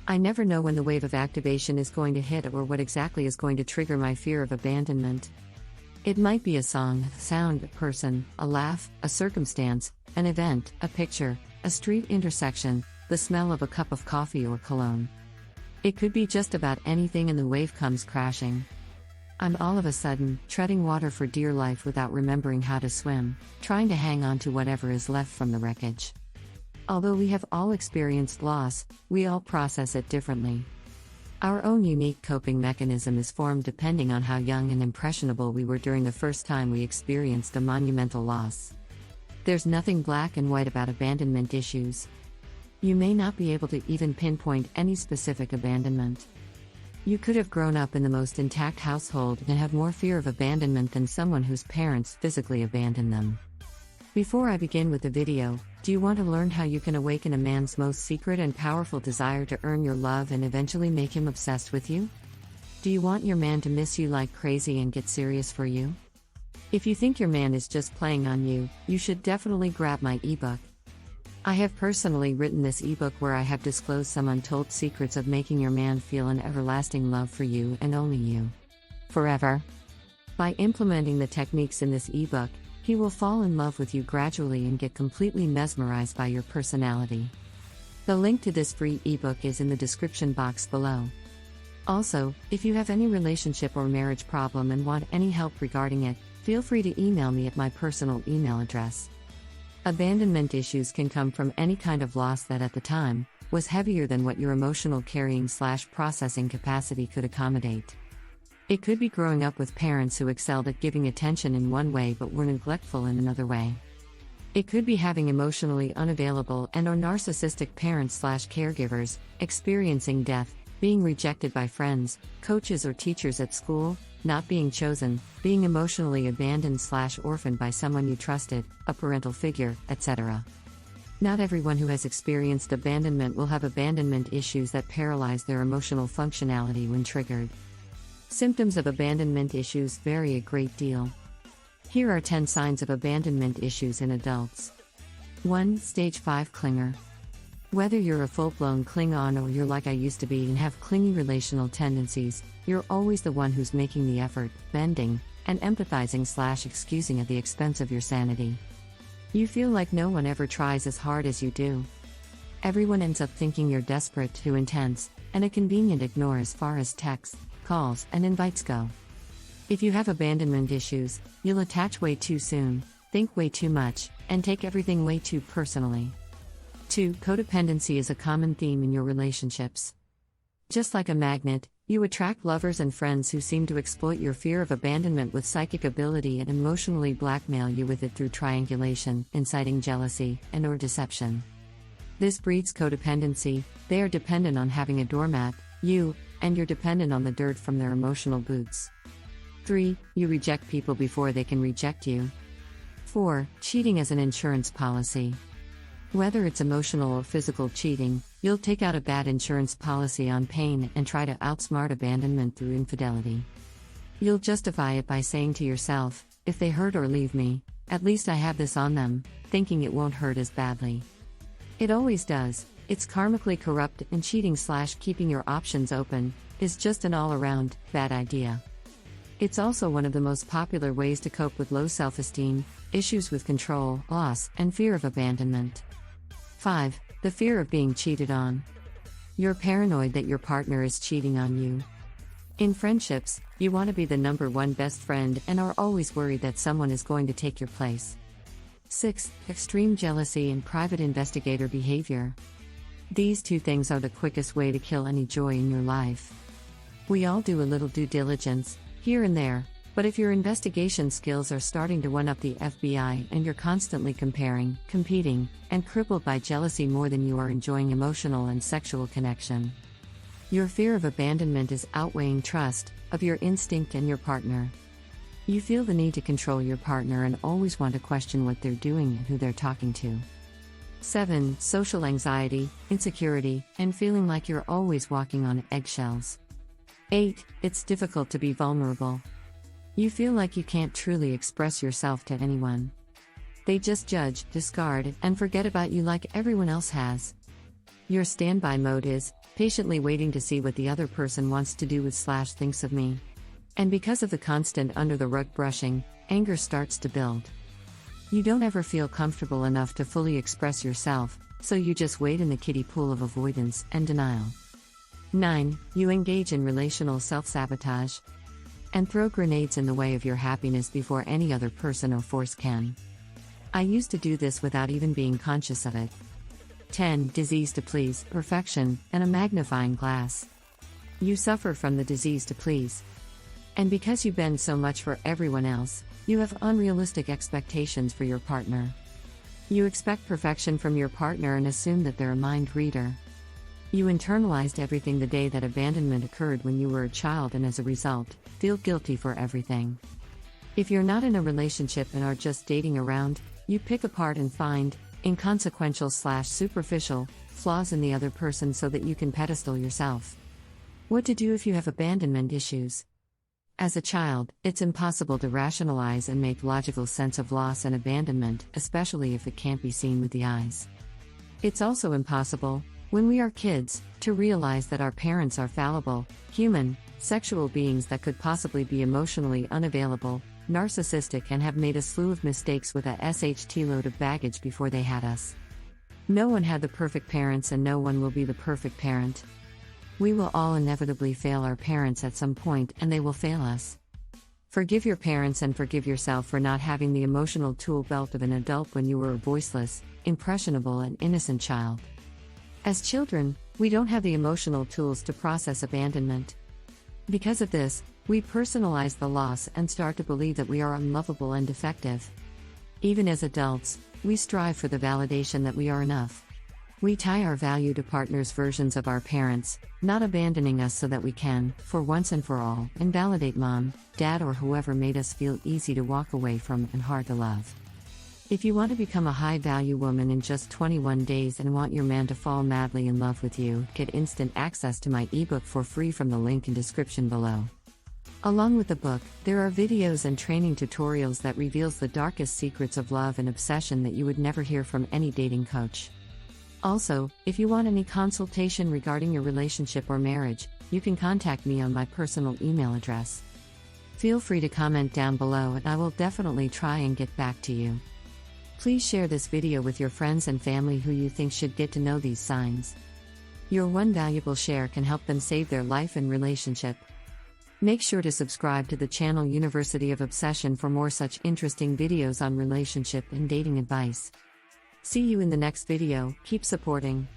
I never know when the wave of activation is going to hit or what exactly is going to trigger my fear of abandonment. It might be a song, sound, a person, a laugh, a circumstance, an event, a picture, a street intersection, the smell of a cup of coffee or cologne. It could be just about anything and the wave comes crashing. I'm all of a sudden treading water for dear life without remembering how to swim, trying to hang on to whatever is left from the wreckage. Although we have all experienced loss, we all process it differently. Our own unique coping mechanism is formed depending on how young and impressionable we were during the first time we experienced a monumental loss. There's nothing black and white about abandonment issues. You may not be able to even pinpoint any specific abandonment. You could have grown up in the most intact household and have more fear of abandonment than someone whose parents physically abandoned them. Before I begin with the video, do you want to learn how you can awaken a man's most secret and powerful desire to earn your love and eventually make him obsessed with you? Do you want your man to miss you like crazy and get serious for you? If you think your man is just playing on you, you should definitely grab my ebook. I have personally written this ebook where I have disclosed some untold secrets of making your man feel an everlasting love for you and only you. Forever. By implementing the techniques in this ebook, he will fall in love with you gradually and get completely mesmerized by your personality. The link to this free ebook is in the description box below. Also, if you have any relationship or marriage problem and want any help regarding it, feel free to email me at my personal email address. Abandonment issues can come from any kind of loss that at the time was heavier than what your emotional carrying/processing capacity could accommodate. It could be growing up with parents who excelled at giving attention in one way but were neglectful in another way. It could be having emotionally unavailable and/or narcissistic parents/caregivers, experiencing death, being rejected by friends, coaches or teachers at school, not being chosen, being emotionally abandoned/orphaned by someone you trusted, a parental figure, etc. Not everyone who has experienced abandonment will have abandonment issues that paralyze their emotional functionality when triggered. Symptoms of abandonment issues vary a great deal. Here are 10 signs of abandonment issues in adults. 1. Stage 5 clinger. Whether you're a full-blown Klingon or you're like I used to be and have clingy relational tendencies, you're always the one who's making the effort, bending, and empathizing/excusing at the expense of your sanity. You feel like no one ever tries as hard as you do. Everyone ends up thinking you're desperate, too intense, and a convenient ignore as far as texts, calls, and invites go. If you have abandonment issues, you'll attach way too soon, think way too much, and take everything way too personally. 2. Codependency is a common theme in your relationships. Just like a magnet, you attract lovers and friends who seem to exploit your fear of abandonment with psychic ability and emotionally blackmail you with it through triangulation, inciting jealousy, and/or deception. This breeds codependency. They are dependent on having a doormat, you, and you're dependent on the dirt from their emotional boots. 3. You reject people before they can reject you. 4. Cheating as an insurance policy. Whether it's emotional or physical cheating, you'll take out a bad insurance policy on pain and try to outsmart abandonment through infidelity. You'll justify it by saying to yourself, if they hurt or leave me, at least I have this on them, thinking it won't hurt as badly. It always does. It's karmically corrupt, and cheating/keeping your options open is just an all-around bad idea. It's also one of the most popular ways to cope with low self-esteem, issues with control, loss, and fear of abandonment. 5. The fear of being cheated on. You're paranoid that your partner is cheating on you. In friendships, you want to be the #1 best friend and are always worried that someone is going to take your place. 6. Extreme jealousy and private investigator behavior. These two things are the quickest way to kill any joy in your life. We all do a little due diligence, here and there, but if your investigation skills are starting to one-up the FBI and you're constantly comparing, competing, and crippled by jealousy more than you are enjoying emotional and sexual connection, your fear of abandonment is outweighing trust of your instinct and your partner. You feel the need to control your partner and always want to question what they're doing and who they're talking to. 7. Social anxiety, insecurity, and feeling like you're always walking on eggshells. 8. It's difficult to be vulnerable. You feel like you can't truly express yourself to anyone. They just judge, discard, and forget about you like everyone else has. Your standby mode is, patiently waiting to see what the other person wants to do with / thinks of me. And because of the constant under the rug brushing, anger starts to build. You don't ever feel comfortable enough to fully express yourself, so you just wade in the kiddie pool of avoidance and denial. 9. You engage in relational self-sabotage and throw grenades in the way of your happiness before any other person or force can. I used to do this without even being conscious of it. 10. Disease to please, perfection, and a magnifying glass. You suffer from the disease to please. And because you bend so much for everyone else, you have unrealistic expectations for your partner. You expect perfection from your partner and assume that they're a mind reader. You internalized everything the day that abandonment occurred when you were a child, and as a result, feel guilty for everything. If you're not in a relationship and are just dating around, you pick apart and find inconsequential / superficial flaws in the other person so that you can pedestal yourself. What to do if you have abandonment issues? As a child, it's impossible to rationalize and make logical sense of loss and abandonment, especially if it can't be seen with the eyes. It's also impossible, when we are kids, to realize that our parents are fallible, human, sexual beings that could possibly be emotionally unavailable, narcissistic, and have made a slew of mistakes with a SHT load of baggage before they had us. No one had the perfect parents, and no one will be the perfect parent. We will all inevitably fail our parents at some point, and they will fail us. Forgive your parents and forgive yourself for not having the emotional tool belt of an adult when you were a voiceless, impressionable, and innocent child. As children, we don't have the emotional tools to process abandonment. Because of this, we personalize the loss and start to believe that we are unlovable and defective. Even as adults, we strive for the validation that we are enough. We tie our value to partners' versions of our parents, not abandoning us so that we can, for once and for all, invalidate mom, dad, or whoever made us feel easy to walk away from and hard to love. If you want to become a high-value woman in just 21 days and want your man to fall madly in love with you, get instant access to my ebook for free from the link in description below. Along with the book, there are videos and training tutorials that reveals the darkest secrets of love and obsession that you would never hear from any dating coach. Also, if you want any consultation regarding your relationship or marriage, you can contact me on my personal email address. Feel free to comment down below and I will definitely try and get back to you. Please share this video with your friends and family who you think should get to know these signs. Your one valuable share can help them save their life and relationship. Make sure to subscribe to the channel University of Obsession for more such interesting videos on relationship and dating advice. See you in the next video. Keep supporting.